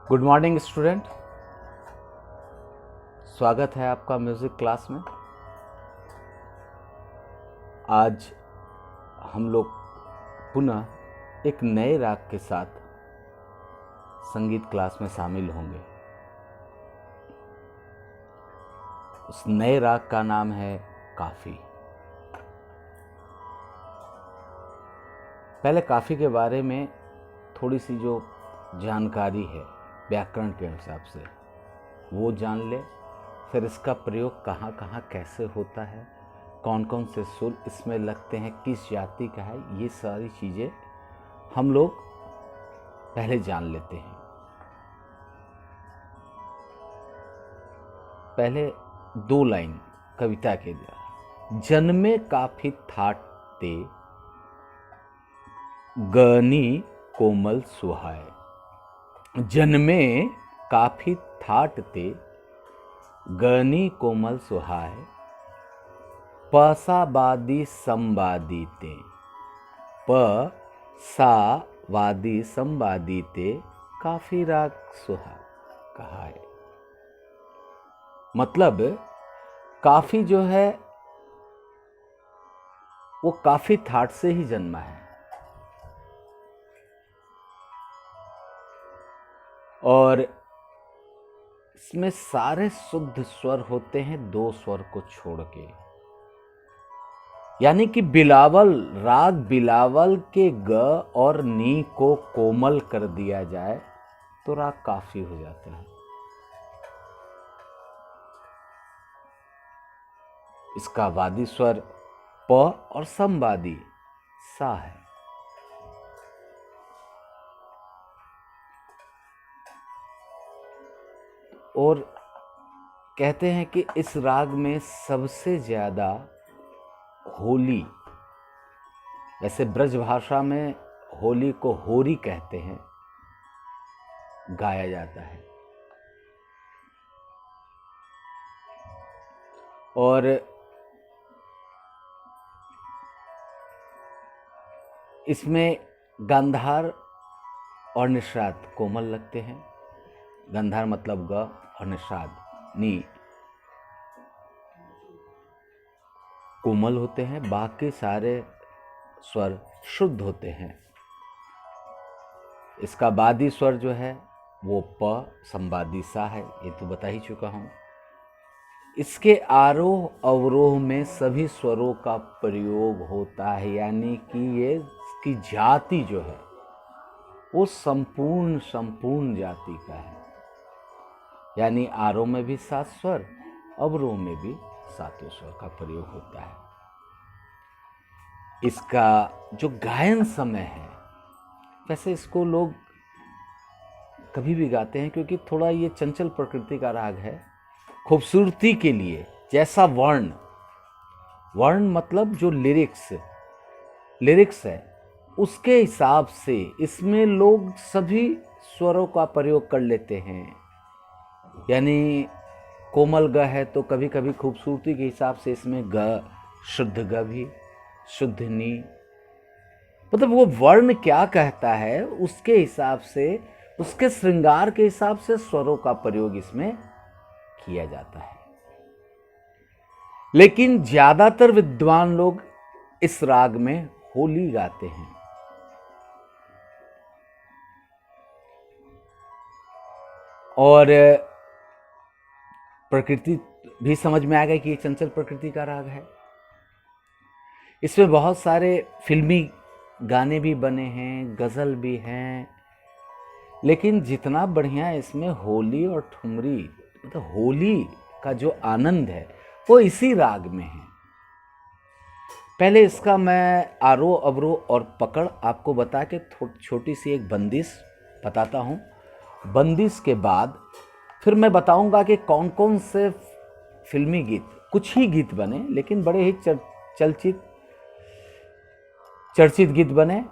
Good morning student, स्वागत है आपका म्यूज़िक क्लास में। आज हम लोग पुनः एक नए राग के साथ संगीत क्लास में शामिल होंगे। उस नए राग का नाम है काफ़ी। पहले काफ़ी के बारे में थोड़ी सी जो जानकारी है व्याकरण के हिसाब से वो जान ले, फिर इसका प्रयोग कहाँ कहाँ कैसे होता है, कौन कौन से सुर इसमें लगते हैं, किस जाति का है, ये सारी चीज़ें हम लोग पहले जान लेते हैं। पहले दो लाइन कविता के द्वारा। जन्मे काफी थाट ते गनी कोमल सुहाए। जन्मे काफी थाट ते गनी कोमल सुहाए। पसावादी संवादी ते पसावादी संवादी ते काफी राग सुहा कहा है। मतलब काफी जो है वो काफी थाट से ही जन्मा है और इसमें सारे शुद्ध स्वर होते हैं दो स्वर को छोड़ के। यानी कि बिलावल राग बिलावल के ग और नी को कोमल कर दिया जाए तो राग काफी हो जाता है। इसका वादी स्वर प और संवादी सा है। और कहते हैं कि इस राग में सबसे ज्यादा होली, वैसे ब्रज भाषा में होली को होरी कहते हैं, गाया जाता है। और इसमें गांधार और निषाद कोमल लगते हैं। गांधार मतलब ग और निषाद नी कोमल होते हैं, बाकी सारे स्वर शुद्ध होते हैं। इसका वादी स्वर जो है वो प संवादी सा है, ये तो बता ही चुका हूं। इसके आरोह अवरोह में सभी स्वरों का प्रयोग होता है, यानी कि ये इसकी जाति जो है वो संपूर्ण जाति का है। यानी आरोह में भी 7 स्वर, अवरोह में भी 7 स्वर का प्रयोग होता है। इसका जो गायन समय है, वैसे इसको लोग कभी भी गाते हैं क्योंकि थोड़ा ये चंचल प्रकृति का राग है। खूबसूरती के लिए जैसा वर्ण मतलब जो लिरिक्स है उसके हिसाब से इसमें लोग सभी स्वरों का प्रयोग कर लेते हैं। यानी कोमल ग है तो कभी कभी खूबसूरती के हिसाब से इसमें ग, शुद्ध ग भी, शुद्ध नी, मतलब वो वर्ण क्या कहता है उसके हिसाब से, उसके श्रृंगार के हिसाब से स्वरों का प्रयोग इसमें किया जाता है। लेकिन ज्यादातर विद्वान लोग इस राग में होली गाते हैं। और प्रकृति भी समझ में आ गई कि ये चंचल प्रकृति का राग है। इसमें बहुत सारे फिल्मी गाने भी बने हैं, गजल भी हैं, लेकिन जितना बढ़िया इसमें होली और ठुमरी, मतलब होली का जो आनंद है वो इसी राग में है। पहले इसका मैं आरोह अवरोह और पकड़ आपको बता के छोटी सी एक बंदिश बताता हूँ। बंदिश के बाद फिर मैं बताऊंगा कि कौन कौन से फिल्मी गीत, कुछ ही गीत बने लेकिन बड़े ही चर्चित गीत बने,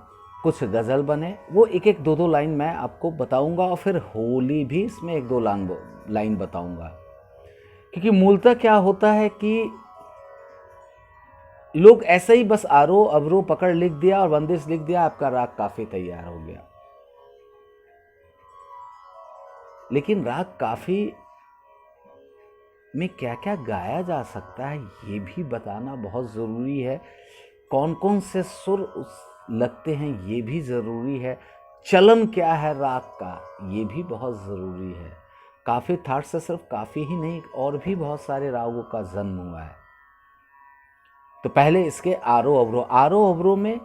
कुछ गज़ल बने, वो एक एक दो लाइन मैं आपको बताऊंगा। और फिर होली भी इसमें एक दो लाइन बताऊंगा। क्योंकि मूलतः क्या होता है कि लोग ऐसे ही बस आरोह अवरोह पकड़ लिख दिया और बंदिश लिख दिया, आपका राग काफी तैयार हो गया। लेकिन राग काफी में क्या क्या गाया जा सकता है ये भी बताना बहुत ज़रूरी है। कौन कौन से सुर लगते हैं ये भी ज़रूरी है। चलन क्या है राग का ये भी बहुत ज़रूरी है। काफ़ी थाट से सिर्फ काफ़ी ही नहीं, और भी बहुत सारे रागों का जन्म हुआ है। तो पहले इसके आरोह अवरोह में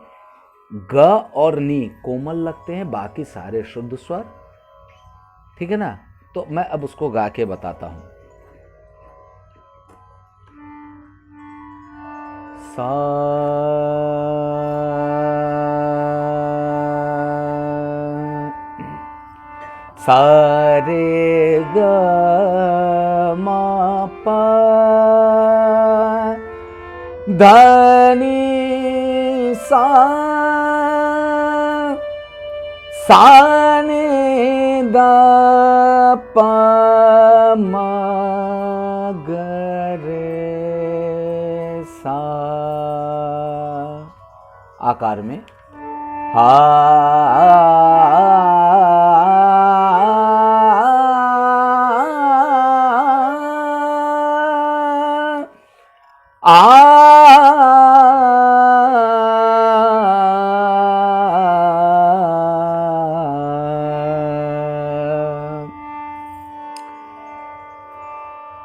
ग और नी कोमल लगते हैं, बाकी सारे शुद्ध स्वर। ठीक है ना। तो मैं अब उसको गा के बताता हूं। सा रे ग मा पा धनी सा ने दा पा मा ग रे सा आकार में हा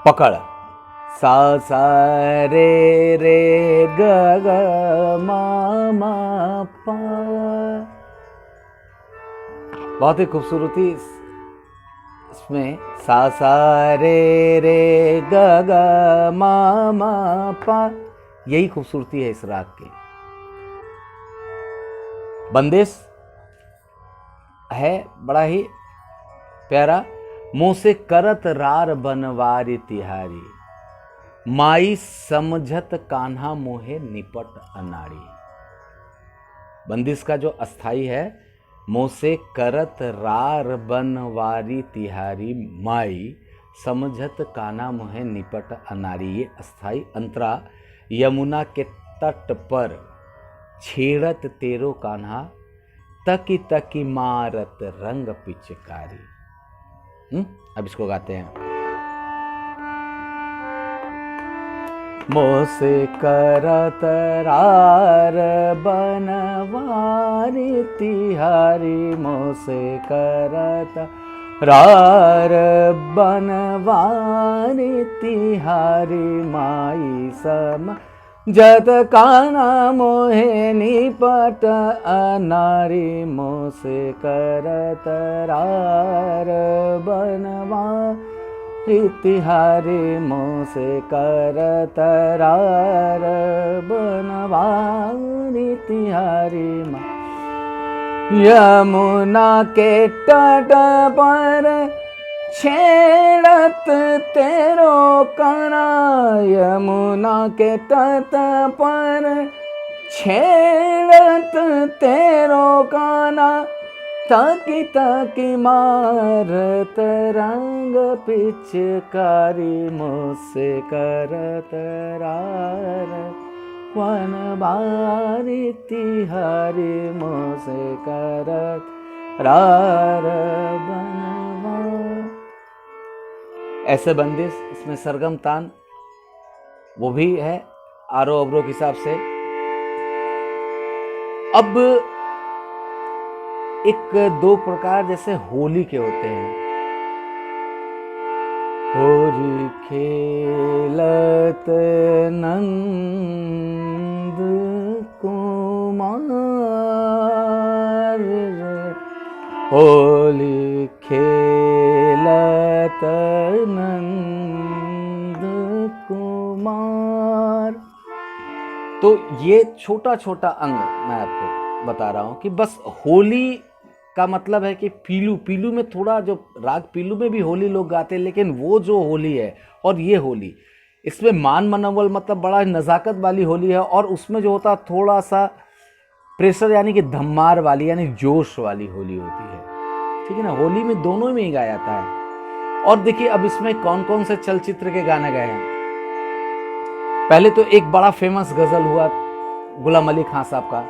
पकड़ सा सा रे ग ग मा मा पा। बहुत ही खूबसूरती इसमें सा सा रे ग ग मा मा पा, यही खूबसूरती है इस राग की। बंदिश है बड़ा ही प्यारा। मुंह से करत रार बनवारी तिहारी, माई समझत कान्हा मोहे निपट अनाड़ी। बंदिश का जो अस्थाई है, मुंह से करत रार बनवारी तिहारी, माई समझत कान्हा मोहे निपट अनाड़ी। ये अस्थाई अंतरा यमुना के तट पर छेड़त तेरो कान्हा, तकी तकी मारत रंग पिचकारी। अब इसको गाते हैं। मोसे करत रार बनवारी तिहारी, मोसे करत रार बनवारी तिहारी, माई सम जत कान्हा मोहे निपट अनारी, मोसे करत रार बनवारी तिहारी, मोसे करत रार बनवारी तिहारी। यमुना के तट पर छेड़त तेरो कान्हा, यमुना के तट पर छेड़त तेरो कान्हा, ताकि ताकि मारत रंग पिचकारी, मुझसे करत रार बनवारी तिहारी, मुझसे करत रार बनवा। ऐसे बंदिश इसमें सरगम तान वो भी है आरोह अवरोह के हिसाब से। अब एक दो प्रकार जैसे होली के होते हैं। होरी खेलत नंद कुमार, होली खेलत नंद कुमार। तो ये छोटा छोटा अंग मैं आपको बता रहा हूं कि बस होली का मतलब है कि पीलू, पीलू में थोड़ा जो राग पीलू में भी होली लोग गाते हैं, लेकिन वो जो होली है और ये होली, इसमें मान मनोबल मतलब बड़ा नज़ाकत वाली होली है, और उसमें जो होता थोड़ा सा प्रेशर यानी कि धम्मार वाली यानी जोश वाली होली होती है। ठीक है ना। होली में दोनों में ही गाया जाता है। और देखिए अब इसमें कौन कौन से चलचित्र के गाने गए हैं। पहले तो एक बड़ा फेमस गजल हुआ गुलाम अली खान साहब का,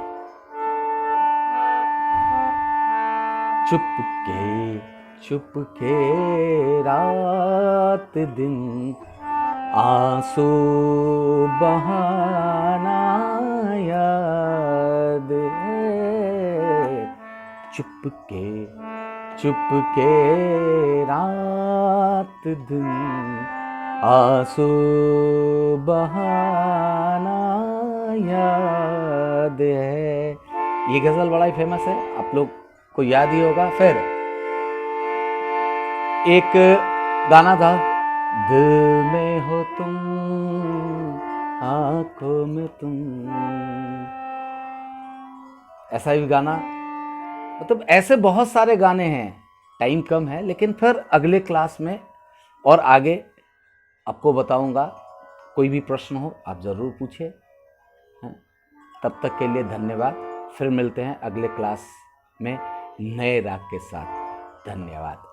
चुपके रात दिन आंसू बहाना याद है। चुपके चुपके रात दिन आंसू बहाना याद है। ये गजल बड़ा ही फेमस है, आप लोग को याद ही होगा। फिर एक गाना था, दिल में हो तुम आंखों में तुम, ऐसा भी गाना। मतलब ऐसे बहुत सारे गाने हैं, टाइम कम है, लेकिन फिर अगले क्लास में और आगे आपको बताऊंगा। कोई भी प्रश्न हो आप ज़रूर पूछिए। तब तक के लिए धन्यवाद। फिर मिलते हैं अगले क्लास में नए राग के साथ। धन्यवाद।